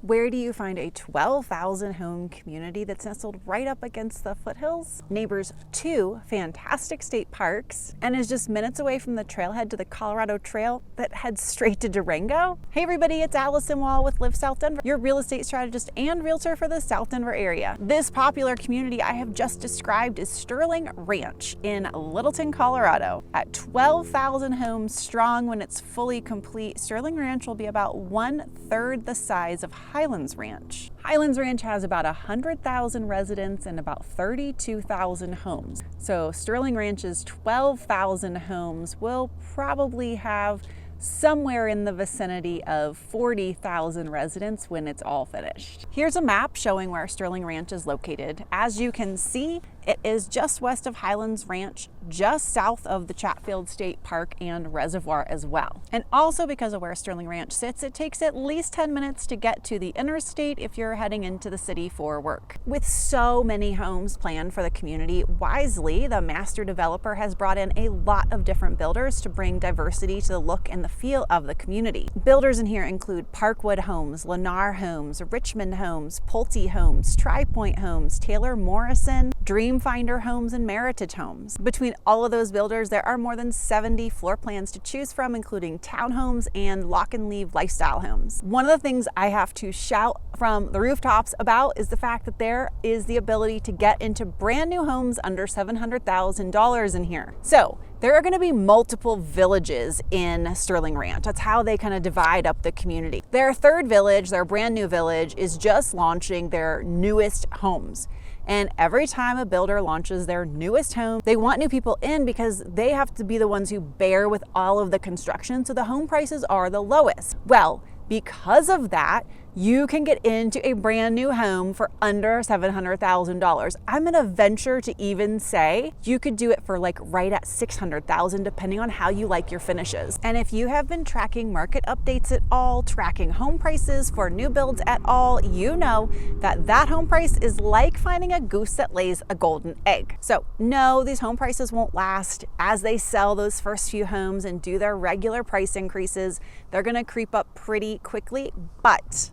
Where do you find a 12,000 home community that's nestled right up against the foothills, neighbors 2 fantastic state parks, and is just minutes away from the trailhead to the Colorado Trail that heads straight to Durango? Hey everybody, it's Alyson Wahl with Live South Denver, your real estate strategist and realtor for the South Denver area. This popular community I have just described is Sterling Ranch in Littleton, Colorado. At 12,000 homes strong when it's fully complete, Sterling Ranch will be about 1/3 the size of Highlands Ranch. Highlands Ranch has about 100,000 residents and about 32,000 homes. So Sterling Ranch's 12,000 homes will probably have somewhere in the vicinity of 40,000 residents when it's all finished. Here's a map showing where Sterling Ranch is located. As you can see, it is just west of Highlands Ranch, just south of the Chatfield State Park and Reservoir as well. And also because of where Sterling Ranch sits, it takes at least 10 minutes to get to the interstate if you're heading into the city for work. With so many homes planned for the community, wisely, the master developer has brought in a lot of different builders to bring diversity to the look and the feel of the community. Builders in here include Parkwood Homes, Lennar Homes, Richmond Homes, Pulte Homes, Tri-Point Homes, Taylor Morrison, Dreamfinder Homes, and Meritage Homes. Between all of those builders, there are more than 70 floor plans to choose from, including townhomes and lock and leave lifestyle homes. One of the things I have to shout from the rooftops about is the fact that there is the ability to get into brand new homes under $700,000 in here. So there are going to be multiple villages in Sterling Ranch. That's how they kind of divide up the community. Their third village, their brand new village, is just launching their newest homes. And every time a builder launches their newest home, they want new people in because they have to be the ones who bear with all of the construction, so the home prices are the lowest. Well, because of that, you can get into a brand new home for under $700,000. I'm gonna venture to even say you could do it for like right at $600,000 depending on how you like your finishes. And if you have been tracking market updates at all, tracking home prices for new builds at all, you know that that home price is like finding a goose that lays a golden egg. So no, these home prices won't last. As they sell those first few homes and do their regular price increases, they're gonna creep up pretty quickly, but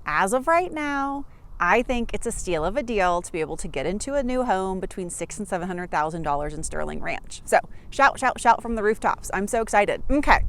as of right now, I think it's a steal of a deal to be able to get into a new home between $600,000 and $700,000 in Sterling Ranch. So shout, shout, shout from the rooftops. I'm so excited. Okay.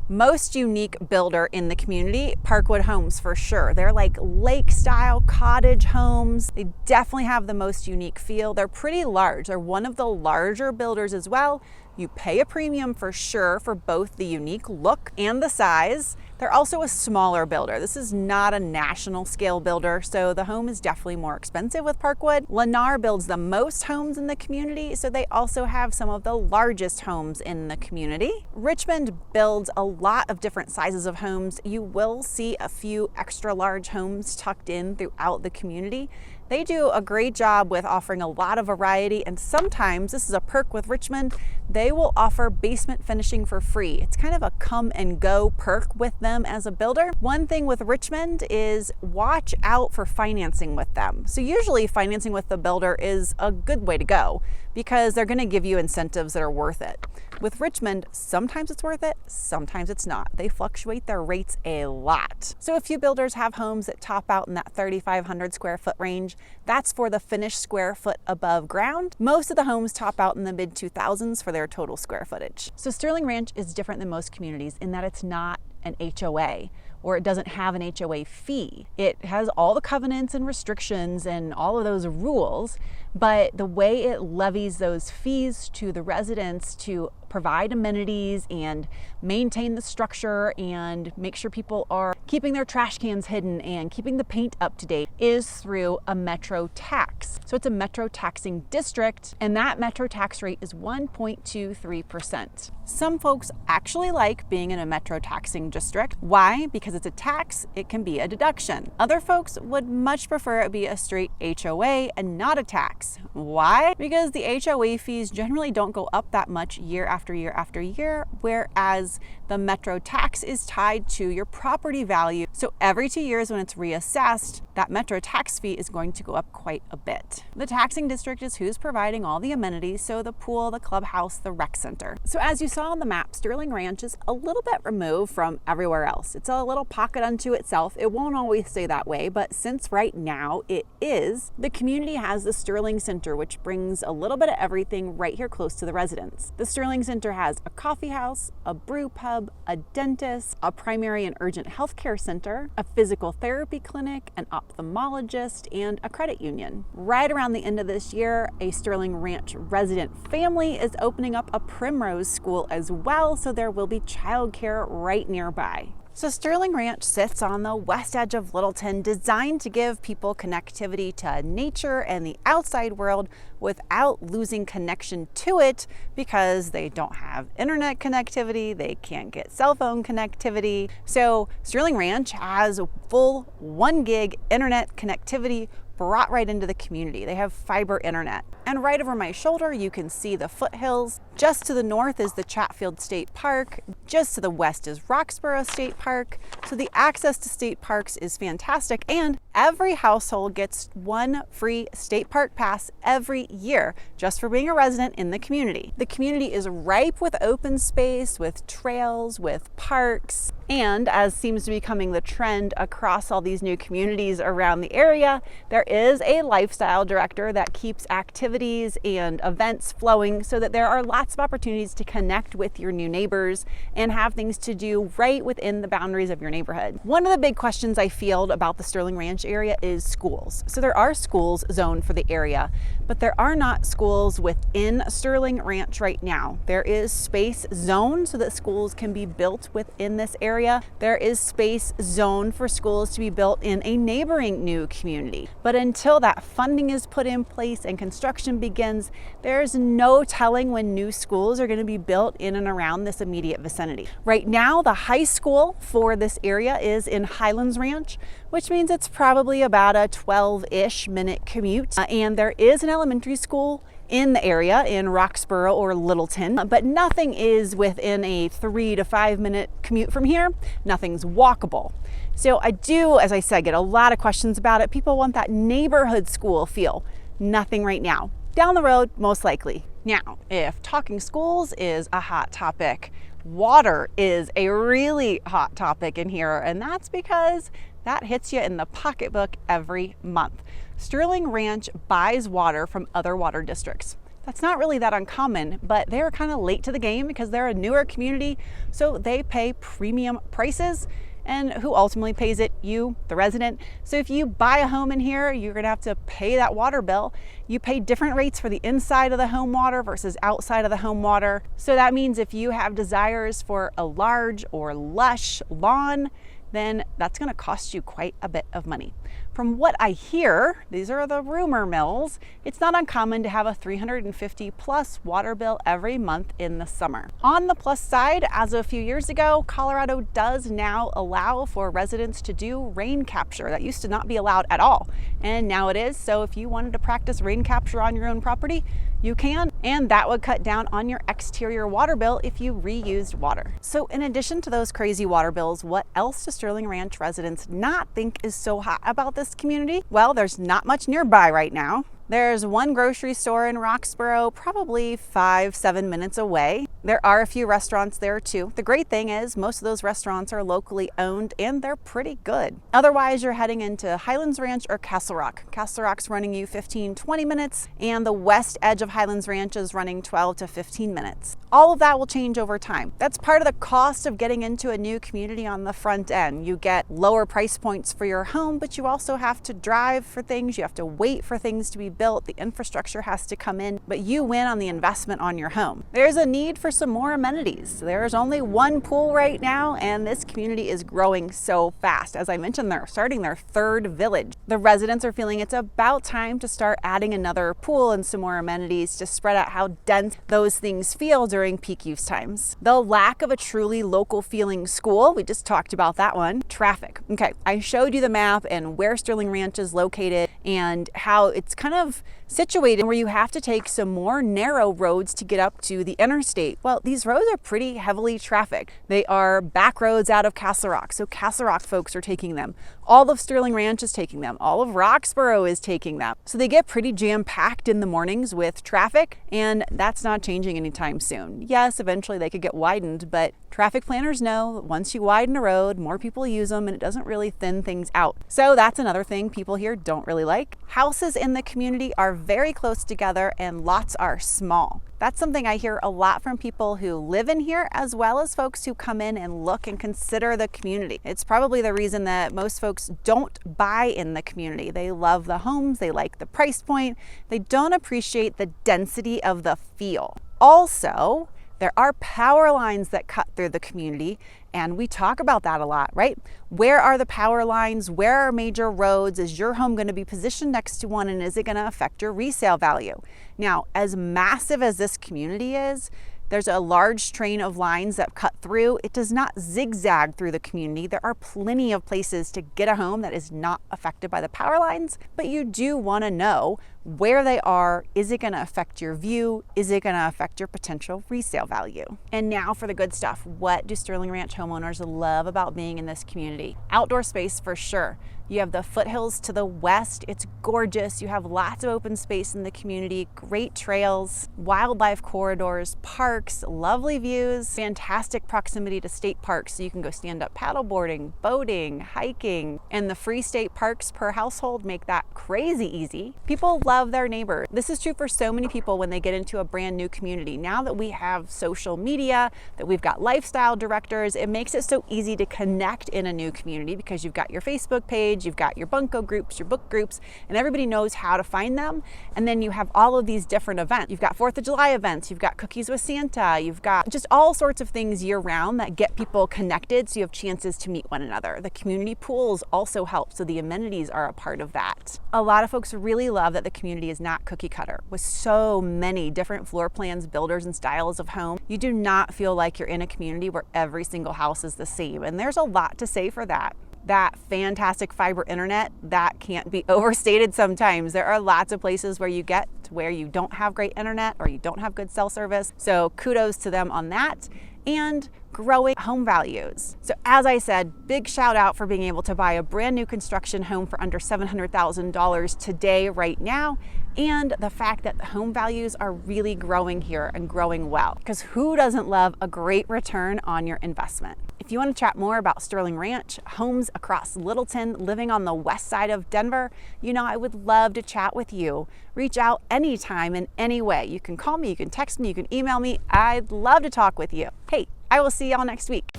Most unique builder in the community, Parkwood Homes for sure. They're like lake style cottage homes. They definitely have the most unique feel. They're pretty large. They're one of the larger builders as well. You pay a premium for sure for both the unique look and the size. They're also a smaller builder. This is not a national scale builder, so the home is definitely more expensive with Parkwood. Lennar builds the most homes in the community, so they also have some of the largest homes in the community. Richmond builds a lot of different sizes of homes. You will see a few extra large homes tucked in throughout the community. They do a great job with offering a lot of variety, and sometimes, this is a perk with Richmond, they will offer basement finishing for free. It's kind of a come and go perk with them as a builder. One thing with Richmond is watch out for financing with them. So usually financing with the builder is a good way to go because they're gonna give you incentives that are worth it. With Richmond, sometimes it's worth it, sometimes it's not. They fluctuate their rates a lot. So a few builders have homes that top out in that 3,500 square foot range. That's for the finished square foot above ground. Most of the homes top out in the mid 2000s for their total square footage. So Sterling Ranch is different than most communities in that it's not an HOA, or it doesn't have an HOA fee. It has all the covenants and restrictions and all of those rules, but the way it levies those fees to the residents to provide amenities and maintain the structure and make sure people are keeping their trash cans hidden and keeping the paint up to date is through a metro tax. So it's a metro taxing district, and that metro tax rate is 1.23%. Some folks actually like being in a metro taxing district. Why? Because it's a tax, it can be a deduction. Other folks would much prefer it be a straight HOA and not a tax. Why? Because the HOA fees generally don't go up that much year after year after year, whereas the metro tax is tied to your property value. So every 2 years when it's reassessed, that metro tax fee is going to go up quite a bit. The taxing district is who's providing all the amenities, so the pool, the clubhouse, the rec center. So as you saw on the map, Sterling Ranch is a little bit removed from everywhere else. It's a little pocket unto itself. It won't always stay that way, but since right now it is, the community has the Sterling Center, which brings a little bit of everything right here close to the residents. The Sterling Center has a coffee house, a brew pub, a dentist, a primary and urgent healthcare center, a physical therapy clinic, an ophthalmologist, and a credit union. Right around the end of this year, a Sterling Ranch resident family is opening up a Primrose school as well, so there will be childcare right nearby. So Sterling Ranch sits on the west edge of Littleton, designed to give people connectivity to nature and the outside world without losing connection to it, because they don't have internet connectivity, they can't get cell phone connectivity. So Sterling Ranch has full 1 gig internet connectivity brought right into the community. They have fiber internet. And right over my shoulder, you can see the foothills. Just to the north is the Chatfield State Park. Just to the west is Roxborough State Park. So the access to state parks is fantastic. And every household gets 1 free state park pass every year, just for being a resident in the community. The community is ripe with open space, with trails, with parks. And as seems to be becoming the trend across all these new communities around the area, there is a lifestyle director that keeps activities and events flowing so that there are lots of opportunities to connect with your new neighbors and have things to do right within the boundaries of your neighborhood. One of the big questions I field about the Sterling Ranch area is schools. So there are schools zoned for the area, but there are not schools within Sterling Ranch right now. There is space zoned so that schools can be built within this area. There is space zoned for schools to be built in a neighboring new community. But until that funding is put in place and construction begins, there's no telling when new schools are going to be built in and around this immediate vicinity. Right now, the high school for this area is in Highlands Ranch, which means it's probably about a 12-ish minute commute. And there is an elementary school in the area in Roxborough or Littleton, but nothing is within a 3 to 5 minute commute from here. Nothing's walkable. So I do, as I said, get a lot of questions about it. People want that neighborhood school feel. Nothing right now. Down the road, most likely. Now, if talking schools is a hot topic, water is a really hot topic in here, and that's because that hits you in the pocketbook every month. Sterling Ranch buys water from other water districts. That's not really that uncommon, but they're kind of late to the game because they're a newer community, so they pay premium prices. And who ultimately pays it? You, the resident. So if you buy a home in here, you're gonna have to pay that water bill. You pay different rates for the inside of the home water versus outside of the home water. So that means if you have desires for a large or lush lawn, then that's gonna cost you quite a bit of money. From what I hear, these are the rumor mills, it's not uncommon to have a $350 plus water bill every month in the summer. On the plus side, as of a few years ago, Colorado does now allow for residents to do rain capture. That used to not be allowed at all, and now it is. So if you wanted to practice rain capture on your own property, you can, and that would cut down on your exterior water bill if you reused water. So in addition to those crazy water bills, what else do Sterling Ranch residents not think is so hot about this community? Well, there's not much nearby right now. There's one grocery store in Roxborough, probably 5-7 minutes away. There are a few restaurants there too. The great thing is most of those restaurants are locally owned and they're pretty good. Otherwise, you're heading into Highlands Ranch or Castle Rock. Castle Rock's running you 15-20 minutes, and the west edge of Highlands Ranch is running 12 to 15 minutes. All of that will change over time. That's part of the cost of getting into a new community on the front end. You get lower price points for your home, but you also have to drive for things. You have to wait for things to be built. The infrastructure has to come in, but you win on the investment on your home. There's a need for some more amenities. There's only one pool right now, and this community is growing so fast. As I mentioned, they're starting their 3rd village. The residents are feeling it's about time to start adding another pool and some more amenities to spread out how dense those things feel during peak use times. The lack of a truly local feeling school, we just talked about that one. Traffic. Okay, I showed you the map and where Sterling Ranch is located and how it's kind of of situated where you have to take some more narrow roads to get up to the interstate. Well, these roads are pretty heavily trafficked. They are back roads out of Castle Rock, so Castle Rock folks are taking them. All of Sterling Ranch is taking them. All of Roxborough is taking them. So they get pretty jam-packed in the mornings with traffic, and that's not changing anytime soon. Yes, eventually they could get widened, but traffic planners know that once you widen a road, more people use them, and it doesn't really thin things out. So that's another thing people here don't really like. Houses in the community are very close together and lots are small. That's something I hear a lot from people who live in here, as well as folks who come in and look and consider the community. It's probably the reason that most folks don't buy in the community. They love the homes, they like the price point, they don't appreciate the density of the feel. Also, there are power lines that cut through the community, and we talk about that a lot, right? Where are the power lines? Where are major roads? Is your home going to be positioned next to one, and is it going to affect your resale value? Now, as massive as this community is, there's a large train of lines that cut through. It does not zigzag through the community. There are plenty of places to get a home that is not affected by the power lines, but you do want to know where they are. Is it going to affect your view? Is it going to affect your potential resale value? And now for the good stuff. What do Sterling Ranch homeowners love about being in this community? Outdoor space for sure. You have the foothills to the west. It's gorgeous. You have lots of open space in the community, great trails, wildlife corridors, parks, lovely views, fantastic proximity to state parks. So you can go stand up paddleboarding, boating, hiking, and the free state parks per household make that crazy easy. People love their neighbors. This is true for so many people when they get into a brand new community. Now that we have social media, that we've got lifestyle directors, it makes it so easy to connect in a new community because you've got your Facebook page, you've got your bunco groups, your book groups, and everybody knows how to find them. And then you have all of these different events. You've got 4th of July events, you've got cookies with Santa, you've got just all sorts of things year round that get people connected so you have chances to meet one another. The community pools also help, so the amenities are a part of that. A lot of folks really love that the community is not cookie cutter. With so many different floor plans, builders, and styles of home, you do not feel like you're in a community where every single house is the same. And there's a lot to say for that. That fantastic fiber internet, that can't be overstated sometimes. There are lots of places where you get to where you don't have great internet or you don't have good cell service. So kudos to them on that. And growing home values. So as I said, big shout out for being able to buy a brand new construction home for under $700,000 today, right now. And the fact that the home values are really growing here and growing well. Because who doesn't love a great return on your investment? If you want to chat more about Sterling Ranch, homes across Littleton, living on the west side of Denver, I would love to chat with you. Reach out anytime in any way. You can call me, you can text me, you can email me. I'd love to talk with you. Hey, I will see y'all next week.